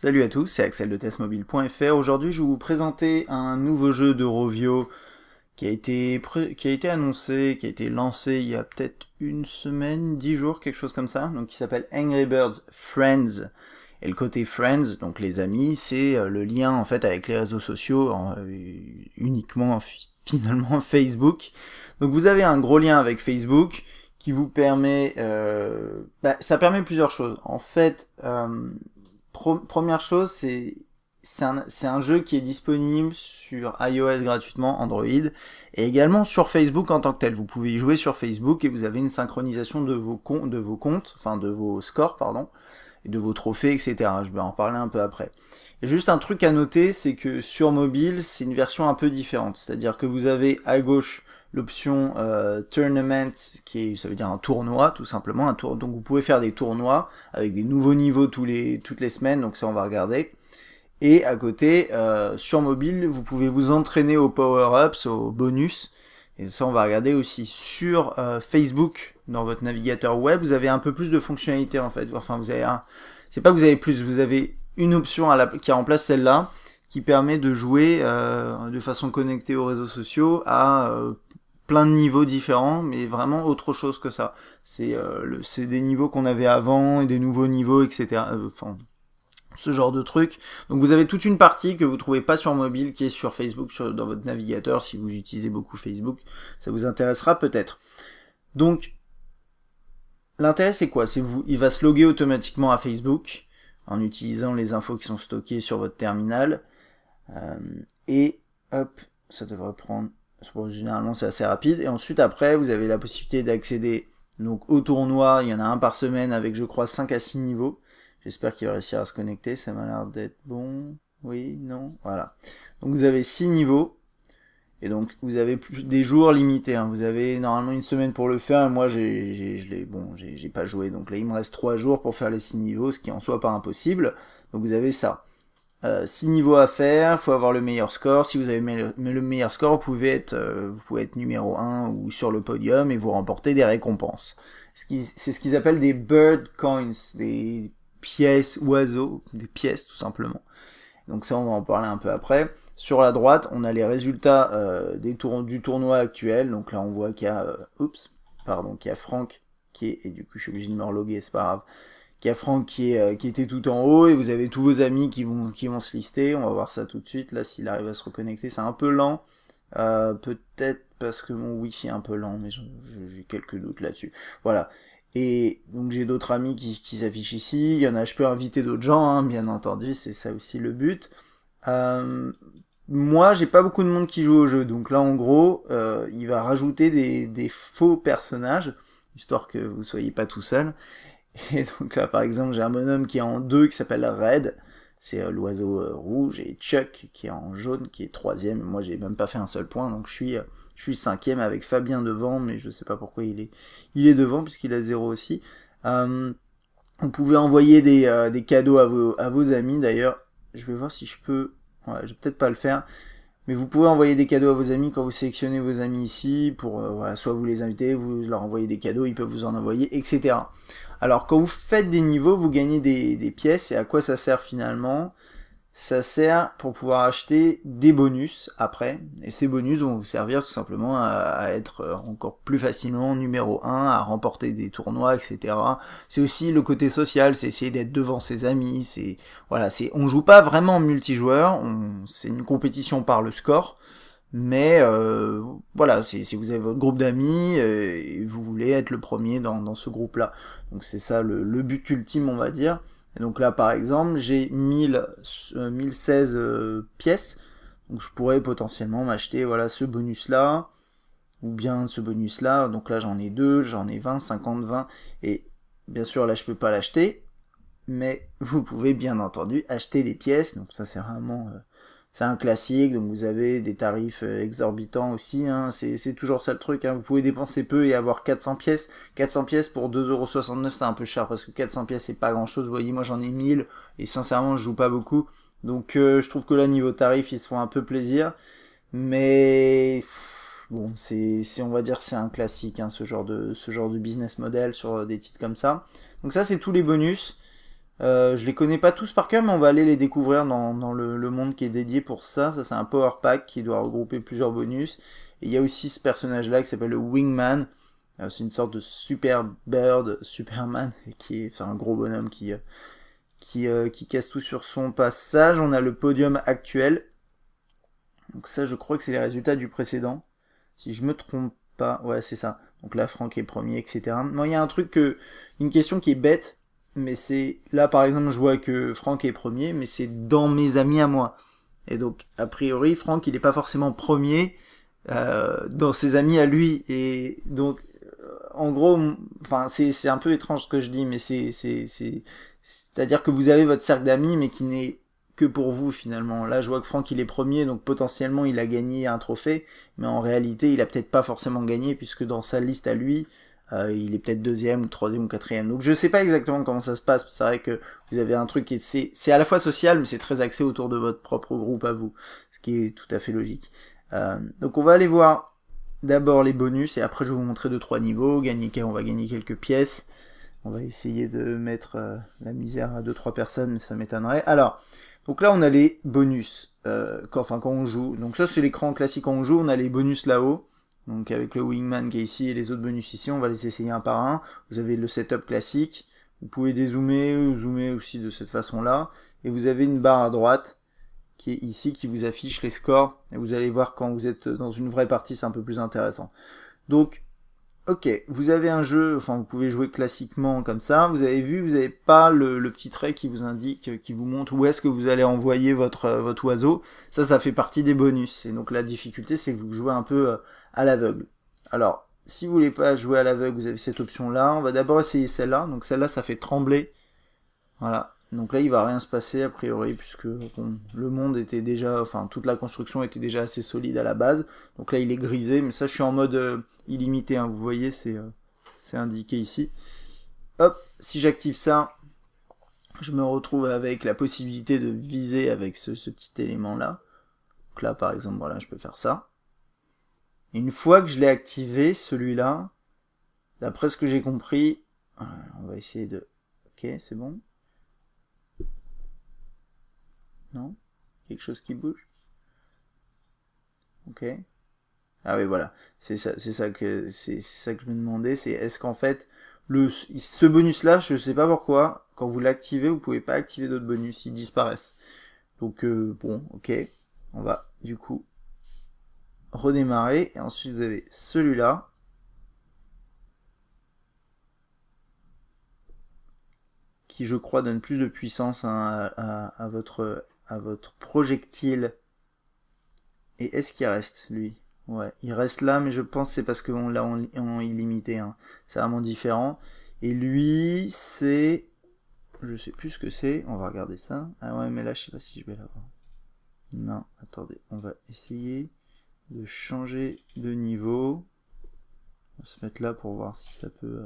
Salut à tous, c'est Axel de testmobile.fr. Aujourd'hui, je vais vous présenter un nouveau jeu de Rovio qui a été annoncé, qui a été lancé il y a peut-être une semaine, 10 jours, quelque chose comme ça, donc qui s'appelle Angry Birds Friends. Et le côté Friends, donc les amis, c'est le lien en fait avec les réseaux sociaux, uniquement finalement Facebook. Donc vous avez un gros lien avec Facebook qui vous permet, ça permet plusieurs choses. En fait, première chose, c'est un jeu qui est disponible sur iOS gratuitement, Android, et également sur Facebook en tant que tel. Vous pouvez y jouer sur Facebook et vous avez une synchronisation de vos comptes, enfin de vos scores, pardon, et de vos trophées, etc. Je vais en parler un peu après. Et juste un truc à noter, c'est que sur mobile, c'est une version un peu différente. C'est-à-dire que vous avez à gauche l'option tournament, ça veut dire un tournoi, tout simplement. Donc vous pouvez faire des tournois avec des nouveaux niveaux toutes les semaines, donc ça on va regarder. Et à côté, sur mobile, vous pouvez vous entraîner aux power-ups, aux bonus. Et ça, on va regarder aussi. Sur Facebook, dans votre navigateur web, vous avez un peu plus de fonctionnalités en fait. Enfin, c'est pas que vous avez plus, vous avez une option qui remplace celle-là, qui permet de jouer de façon connectée aux réseaux sociaux à plein de niveaux différents, mais vraiment autre chose que ça. C'est des niveaux qu'on avait avant, et des nouveaux niveaux, etc. Enfin, ce genre de truc. Donc vous avez toute une partie que vous trouvez pas sur mobile qui est sur Facebook, dans votre navigateur. Si vous utilisez beaucoup Facebook, ça vous intéressera peut-être. Donc l'intérêt c'est quoi? Il va se loguer automatiquement à Facebook en utilisant les infos qui sont stockées sur votre terminal. Et hop, ça devrait prendre. Généralement c'est assez rapide. Et ensuite après vous avez la possibilité d'accéder donc au tournoi. Il y en a un par semaine avec je crois 5 à 6 niveaux. J'espère qu'il va réussir à se connecter, ça m'a l'air d'être bon. Oui, non, voilà. Donc vous avez 6 niveaux, et donc vous avez des jours limités. Vous avez normalement une semaine pour le faire, et moi j'ai pas joué, donc là il me reste 3 jours pour faire les 6 niveaux, ce qui en soit pas impossible. Donc vous avez ça. 6 niveaux à faire, il faut avoir le meilleur score. Si vous avez le meilleur score, vous pouvez être numéro 1 ou sur le podium et vous remporter des récompenses. C'est ce qu'ils appellent des bird coins, des pièces oiseaux, des pièces tout simplement. Donc ça on va en parler un peu après. Sur la droite, on a les résultats du tournoi actuel. Donc là on voit qu'il y a qu'il y a Franck et du coup je suis obligé de me reloguer, c'est pas grave. Qu'il y a Franck qui était tout en haut et vous avez tous vos amis qui vont se lister. On va voir ça tout de suite. Là s'il arrive à se reconnecter, c'est un peu lent. Peut-être parce que mon wifi est un peu lent, mais j'ai quelques doutes là-dessus. Voilà. Et donc j'ai d'autres amis qui s'affichent ici. Il y en a, je peux inviter d'autres gens, bien entendu, c'est ça aussi le but. Moi, j'ai pas beaucoup de monde qui joue au jeu, donc là en gros, il va rajouter des faux personnages, histoire que vous soyez pas tout seul. Et donc là, par exemple, j'ai un bonhomme qui est en 2 qui s'appelle Red, c'est l'oiseau rouge, et Chuck qui est en jaune, qui est troisième. Moi, j'ai même pas fait un seul point, donc je suis cinquième avec Fabien devant, mais je sais pas pourquoi il est devant puisqu'il a 0 aussi. Vous pouvez envoyer des cadeaux à vos amis. D'ailleurs, je vais voir si je peux. Ouais, je vais peut-être pas le faire. Mais vous pouvez envoyer des cadeaux à vos amis quand vous sélectionnez vos amis ici, pour soit vous les invitez, vous leur envoyez des cadeaux, ils peuvent vous en envoyer, etc. Alors quand vous faites des niveaux, vous gagnez des pièces, et à quoi ça sert finalement? Ça sert pour pouvoir acheter des bonus après, et ces bonus vont vous servir tout simplement à être encore plus facilement numéro 1, à remporter des tournois, etc. C'est aussi le côté social, c'est essayer d'être devant ses amis, on joue pas vraiment en multijoueur, c'est une compétition par le score, mais voilà, si vous avez votre groupe d'amis et vous voulez être le premier dans ce groupe-là. Donc c'est ça le but ultime, on va dire. Et donc là, par exemple, j'ai 1016 pièces. Donc je pourrais potentiellement m'acheter ce bonus-là, ou bien ce bonus-là. Donc là, j'en ai 2, j'en ai 20, 50, 20. Et bien sûr, là, je peux pas l'acheter. Mais vous pouvez bien entendu acheter des pièces. Donc ça, c'est vraiment... c'est un classique, donc vous avez des tarifs exorbitants aussi, c'est toujours ça le truc, vous pouvez dépenser peu et avoir 400 pièces. 400 pièces pour 2,69€, c'est un peu cher parce que 400 pièces c'est pas grand chose, vous voyez, moi j'en ai 1000 et sincèrement je joue pas beaucoup. Donc je trouve que là niveau tarif ils se font un peu plaisir, mais bon, on va dire c'est un classique, ce genre de business model sur des titres comme ça. Donc ça c'est tous les bonus. Je les connais pas tous par cœur, mais on va aller les découvrir dans le monde qui est dédié pour ça. Ça, c'est un power pack qui doit regrouper plusieurs bonus. Et il y a aussi ce personnage-là qui s'appelle le Wingman. C'est une sorte de super bird, Superman, c'est un gros bonhomme qui casse tout sur son passage. On a le podium actuel. Donc ça, je crois que c'est les résultats du précédent. Si je me trompe pas, ouais, c'est ça. Donc là, Franck est premier, etc. Moi, il y a une question qui est bête, mais c'est là, par exemple, je vois que Franck est premier, mais c'est dans mes amis à moi. Et donc, a priori, Franck, il n'est pas forcément premier dans ses amis à lui. Et donc, en gros, enfin, c'est un peu étrange ce que je dis, mais c'est-à-dire que vous avez votre cercle d'amis, mais qui n'est que pour vous finalement. Là, je vois que Franck il est premier, donc potentiellement il a gagné un trophée, mais en réalité, il a peut-être pas forcément gagné puisque dans sa liste à lui, il est peut-être deuxième ou troisième ou quatrième. Donc je sais pas exactement comment ça se passe. C'est vrai que vous avez un truc qui c'est à la fois social, mais c'est très axé autour de votre propre groupe à vous, ce qui est tout à fait logique. Donc on va aller voir d'abord les bonus et après je vais vous montrer 2-3 niveaux. On va gagner quelques pièces. On va essayer de mettre la misère à 2-3 personnes, mais ça m'étonnerait. Alors, donc là on a les bonus, quand on joue. Donc ça c'est l'écran classique quand on joue, on a les bonus là-haut. Donc avec le Wingman qui est ici et les autres bonus ici, on va les essayer un par un. Vous avez le setup classique, vous pouvez dézoomer ou zoomer aussi de cette façon-là. Et vous avez une barre à droite qui est ici, qui vous affiche les scores. Et vous allez voir quand vous êtes dans une vraie partie, c'est un peu plus intéressant. Donc, ok, vous avez un jeu, enfin vous pouvez jouer classiquement comme ça, vous avez vu, vous n'avez pas le petit trait qui vous indique, qui vous montre où est-ce que vous allez envoyer votre oiseau, ça fait partie des bonus, et donc la difficulté c'est que vous jouez un peu à l'aveugle. Alors, si vous voulez pas jouer à l'aveugle, vous avez cette option-là, on va d'abord essayer celle-là, donc celle-là ça fait trembler, voilà. Donc là, il va rien se passer a priori puisque bon, le monde était déjà, enfin toute la construction était déjà assez solide à la base. Donc là, il est grisé, mais ça, je suis en mode illimité. Hein, vous voyez, c'est indiqué ici. Hop, si j'active ça, je me retrouve avec la possibilité de viser avec ce petit élément là. Donc là, par exemple, voilà, je peux faire ça. Et une fois que je l'ai activé, celui-là, d'après ce que j'ai compris, on va essayer de. Ok, c'est bon. Non? Quelque chose qui bouge? Ok. Ah oui, voilà. C'est ça que je me demandais, c'est est-ce qu'en fait ce bonus là, je sais pas pourquoi, quand vous l'activez, vous pouvez pas activer d'autres bonus, ils disparaissent. Donc bon, ok. On va du coup redémarrer et ensuite vous avez celui-là qui je crois donne plus de puissance hein, à votre projectile. Et est-ce qu'il reste lui? Ouais, il reste là, mais je pense que c'est parce qu'on l'a en illimité. Hein. C'est vraiment différent. Et lui, c'est... Je sais plus ce que c'est. On va regarder ça. Ah ouais, mais là, je sais pas si je vais l'avoir. Non, attendez. On va essayer de changer de niveau. On va se mettre là pour voir si ça peut...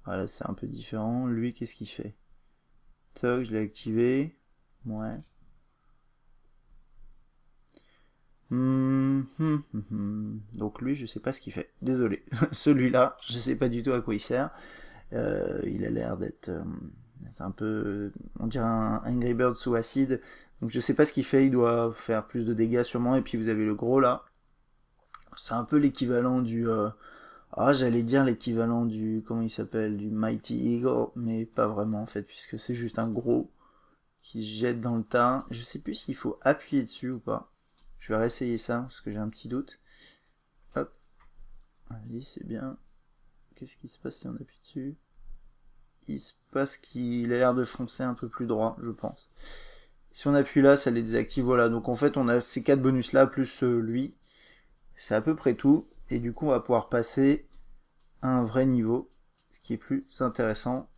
Voilà, c'est un peu différent. Lui, qu'est-ce qu'il fait? Toc, je l'ai activé. Ouais. Donc lui, je sais pas ce qu'il fait. Désolé. Celui-là, je sais pas du tout à quoi il sert. Il a l'air d'être un peu, on dirait un Angry Bird sous acide. Donc je sais pas ce qu'il fait. Il doit faire plus de dégâts sûrement. Et puis vous avez le gros là. C'est un peu l'équivalent du. J'allais dire l'équivalent du, comment il s'appelle, du Mighty Eagle, mais pas vraiment en fait, puisque c'est juste un gros qui se jette dans le tas. Je sais plus s'il faut appuyer dessus ou pas. Je vais réessayer ça, parce que j'ai un petit doute. Hop. Vas-y, c'est bien. Qu'est-ce qui se passe si on appuie dessus? Il se passe qu'il a l'air de foncer un peu plus droit, je pense. Si on appuie là, ça les désactive. Voilà, donc en fait, on a ces 4 bonus là, plus lui. C'est à peu près tout. Et du coup, on va pouvoir passer à un vrai niveau, ce qui est plus intéressant.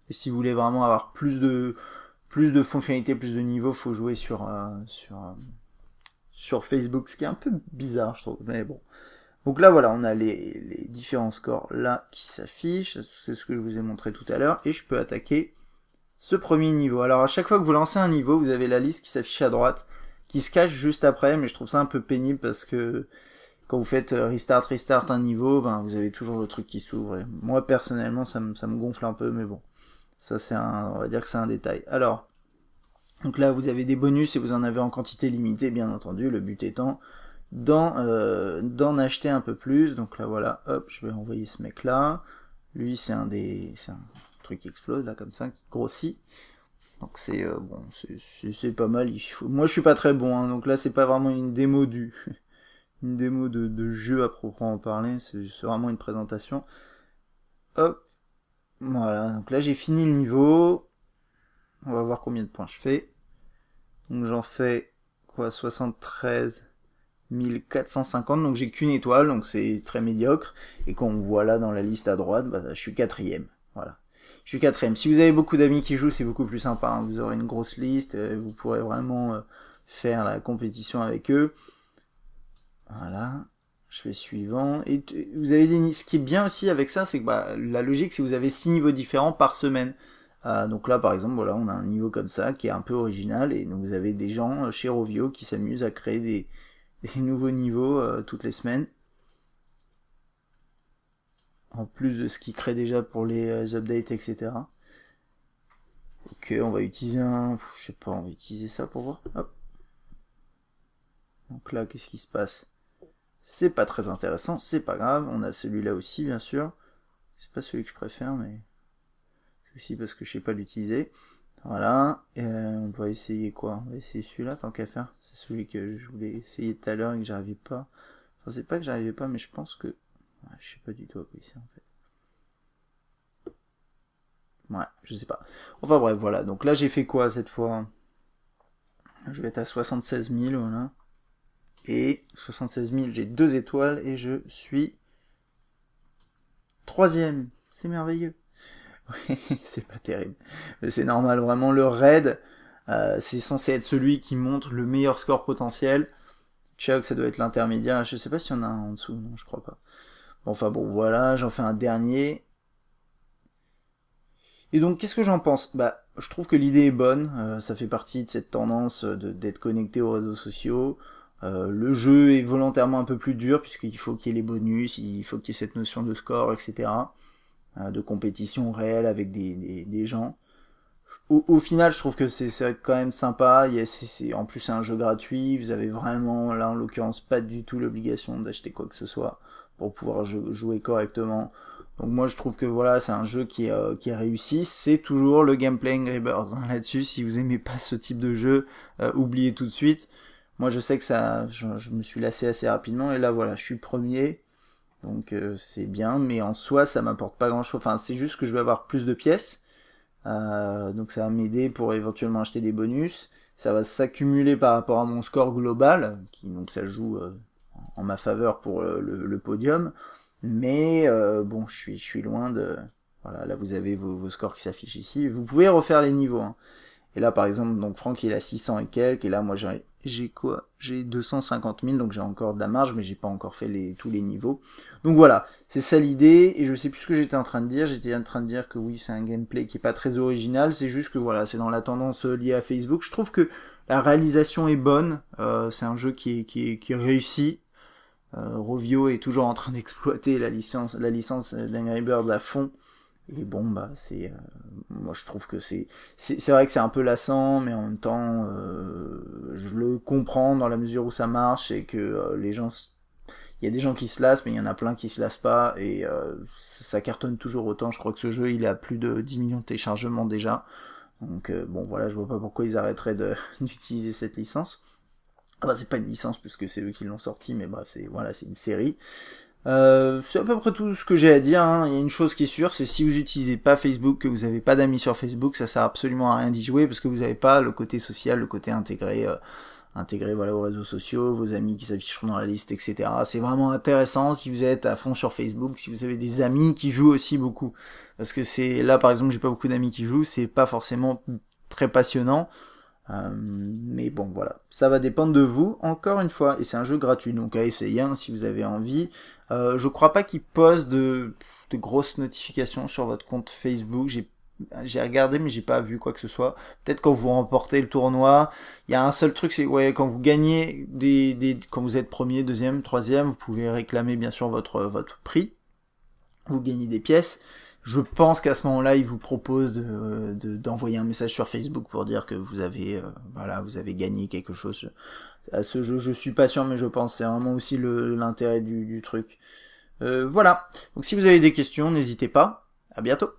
Et si vous voulez vraiment avoir plus de fonctionnalités, plus de niveaux, faut jouer sur Facebook, ce qui est un peu bizarre, je trouve, mais bon. Donc là, voilà, on a les différents scores là qui s'affichent, c'est ce que je vous ai montré tout à l'heure, et je peux attaquer ce premier niveau. Alors à chaque fois que vous lancez un niveau, vous avez la liste qui s'affiche à droite, qui se cache juste après, mais je trouve ça un peu pénible parce que quand vous faites restart un niveau, ben, vous avez toujours le truc qui s'ouvre. Moi personnellement, ça me gonfle un peu, mais bon. Ça, on va dire que c'est un détail. Alors, donc là, vous avez des bonus et vous en avez en quantité limitée, bien entendu. Le but étant d'en acheter un peu plus. Donc là, voilà, hop, je vais envoyer ce mec-là. Lui, c'est un truc qui explose, là, comme ça, qui grossit. Donc c'est bon, c'est pas mal. Moi, je suis pas très bon, hein, donc là, c'est pas vraiment une démo une démo de jeu à proprement parler. C'est vraiment une présentation. Hop, voilà. Donc là, j'ai fini le niveau. On va voir combien de points je fais. Donc j'en fais quoi, 73 450, donc j'ai qu'une étoile, donc c'est très médiocre. Et quand on voit là dans la liste à droite, bah, je suis quatrième. Voilà. Je suis quatrième. Si vous avez beaucoup d'amis qui jouent, c'est beaucoup plus sympa, hein. Vous aurez une grosse liste, vous pourrez vraiment faire la compétition avec eux. Voilà. Je fais suivant. Et vous avez ce qui est bien aussi avec ça, c'est que bah, la logique, c'est que vous avez 6 niveaux différents par semaine. Donc là, par exemple, voilà, on a un niveau comme ça qui est un peu original, et donc vous avez des gens chez Rovio qui s'amusent à créer des nouveaux niveaux toutes les semaines. En plus de ce qu'ils créent déjà pour les updates, etc. Ok, on va utiliser je sais pas, on va utiliser ça pour voir. Hop. Donc là, qu'est-ce qui se passe? C'est pas très intéressant, c'est pas grave. On a celui-là aussi, bien sûr. C'est pas celui que je préfère, mais c'est aussi parce que je sais pas l'utiliser. Voilà. On va essayer quoi? On va essayer celui-là, tant qu'à faire. C'est celui que je voulais essayer tout à l'heure et que j'arrivais pas. Enfin, c'est pas que j'arrivais pas, mais je pense que... Ouais, je sais pas du tout à quoi c'est en fait. Ouais, je sais pas. Enfin bref, voilà. Donc là, j'ai fait quoi cette fois? Je vais être à 76 000, voilà. Et 76 000, j'ai 2 étoiles et je suis troisième. C'est merveilleux. Oui, c'est pas terrible. Mais c'est normal, vraiment. Le raid, c'est censé être celui qui montre le meilleur score potentiel. Chuck, ça doit être l'intermédiaire. Je sais pas s'il y en a un en dessous. Non, je crois pas. Bon, enfin bon, voilà. J'en fais un dernier. Et donc, qu'est-ce que j'en pense? Bah, je trouve que l'idée est bonne. Ça fait partie de cette tendance d'être connecté aux réseaux sociaux. Le jeu est volontairement un peu plus dur puisqu'il faut qu'il y ait les bonus, il faut qu'il y ait cette notion de score, etc. De compétition réelle avec des gens. Au final, je trouve que c'est quand même sympa. En plus, c'est un jeu gratuit. Vous avez vraiment, là en l'occurrence, pas du tout l'obligation d'acheter quoi que ce soit pour pouvoir jouer correctement. Donc moi, je trouve que voilà, c'est un jeu qui est réussi. C'est toujours le gameplay Angry Birds, hein. Là-dessus, si vous aimez pas ce type de jeu, oubliez tout de suite. Moi, je sais que je me suis lassé assez rapidement. Et là, voilà, je suis premier. Donc c'est bien, mais en soi, ça m'apporte pas grand-chose. Enfin, c'est juste que je vais avoir plus de pièces. Donc ça va m'aider pour éventuellement acheter des bonus. Ça va s'accumuler par rapport à mon score global, donc ça joue en ma faveur pour le podium. Mais bon, je suis loin de... Voilà, là vous avez vos scores qui s'affichent ici. Vous pouvez refaire les niveaux, hein. Et là par exemple, donc Franck il a 600 et quelques, et là moi j'ai quoi? J'ai 250 000, donc j'ai encore de la marge, mais j'ai pas encore fait tous les niveaux. Donc voilà, c'est ça l'idée, et je sais plus ce que j'étais en train de dire. J'étais en train de dire que oui, c'est un gameplay qui est pas très original, c'est juste que voilà, c'est dans la tendance liée à Facebook. Je trouve que la réalisation est bonne, c'est un jeu qui est réussi. Rovio est toujours en train d'exploiter la licence d'Angry Birds à fond. Et bon, bah, moi je trouve que c'est vrai que c'est un peu lassant, mais en même temps, je le comprends dans la mesure où ça marche et que les gens. Il y a des gens qui se lassent, mais il y en a plein qui se lassent pas, et ça cartonne toujours autant. Je crois que ce jeu, il a plus de 10 millions de téléchargements déjà. Donc, bon, voilà, je vois pas pourquoi ils arrêteraient d'utiliser cette licence. Enfin, c'est pas une licence, puisque c'est eux qui l'ont sorti, mais bref, c'est une série. C'est à peu près tout ce que j'ai à dire, hein. Il y a une chose qui est sûre, c'est si vous n'utilisez pas Facebook, que vous n'avez pas d'amis sur Facebook, ça sert absolument à rien d'y jouer parce que vous n'avez pas le côté social, le côté intégré voilà, aux réseaux sociaux, vos amis qui s'afficheront dans la liste, etc. C'est vraiment intéressant si vous êtes à fond sur Facebook, si vous avez des amis qui jouent aussi beaucoup. Parce que c'est là par exemple, j'ai pas beaucoup d'amis qui jouent, c'est pas forcément très passionnant. Mais bon, voilà, ça va dépendre de vous, encore une fois, et c'est un jeu gratuit, donc à essayer, hein, si vous avez envie. Je crois pas qu'il pose de grosses notifications sur votre compte Facebook. J'ai regardé, mais j'ai pas vu quoi que ce soit. Peut-être quand vous remportez le tournoi, il y a un seul truc, c'est ouais, quand vous gagnez quand vous êtes premier, deuxième, troisième, vous pouvez réclamer bien sûr votre prix. Vous gagnez des pièces. Je pense qu'à ce moment-là, il vous propose d'envoyer un message sur Facebook pour dire que vous avez gagné quelque chose à ce jeu. Je suis pas sûr, mais je pense c'est vraiment aussi l'intérêt du truc. Voilà. Donc si vous avez des questions, n'hésitez pas. À bientôt.